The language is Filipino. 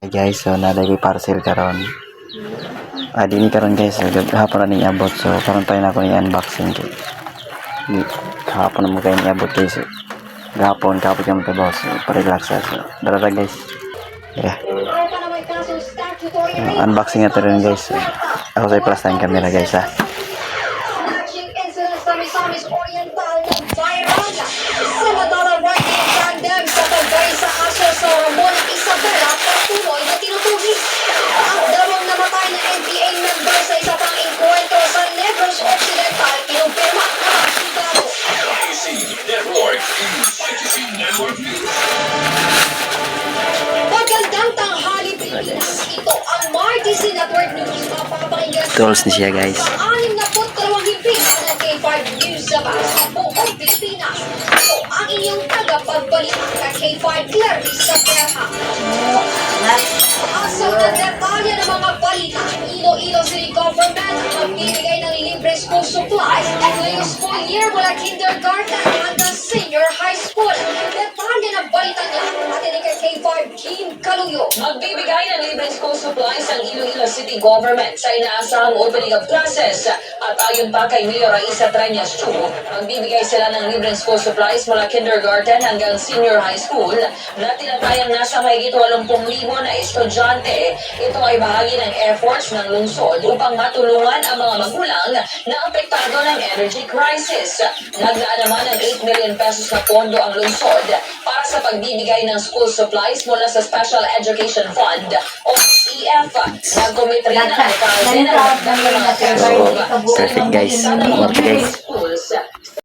Guys, so nalagay parcel karon. Dini karon guys, so hapon na ni abot, so karon tayo na ko ni unboxing kay. Hapon na mo kayo ni abot guys. Gapon kapit yung boss, so pa-relax so. Dara guys. Yeah. Unboxing natin rin guys. Ako sa plus tayong camera guys ha. Samantala riding tandem sa pagbay sa aso sa Ramon Isabela patuloy na tinutugis. Ang dalawang namatay na NPA member sa isa pang inkwento sa Negros Occidental kinumpirma ng mga sundalo. Magandang tanghali Pilipinas. Ito ang RTC Network News. Mapapakinggan Tools ni siya guys. sa 62 higpit ng K5 News sa buong Pilipinas. Ito ang inyong tagapagbalita sa K5 Clarice sa Terha. Asang na detalye ng mga balita, Iloilo City Government ang magbibigay ng libre school supplies ngayong school year mula kindergarten hanggang senior high school. Detalye ng balita niya atin kay K5 Kim Kaluyo. Magbibigay ng libreng school supplies ang Iloilo City Government sa inaasahang opening of classes. At ayon pa kay Mayor Raisa Treñas Chu, magbibigay sila ng libreng school supplies mula kindergarten hanggang senior high school na tinatayang nasa mahigit 80,000 na estudyante. Ito ay bahagi ng efforts ng lungsod upang matulungan ang mga magulang na apektado ng energy crisis. Naglaan naman ng 8 million pesos na pondo ang lungsod para sa pagbibigay ng school supplies mula sa Special Education Fund o SEF. Nag-commit rin ang alkalde na nagdang ng mga classroom sa Perfect guys. Work guys. schools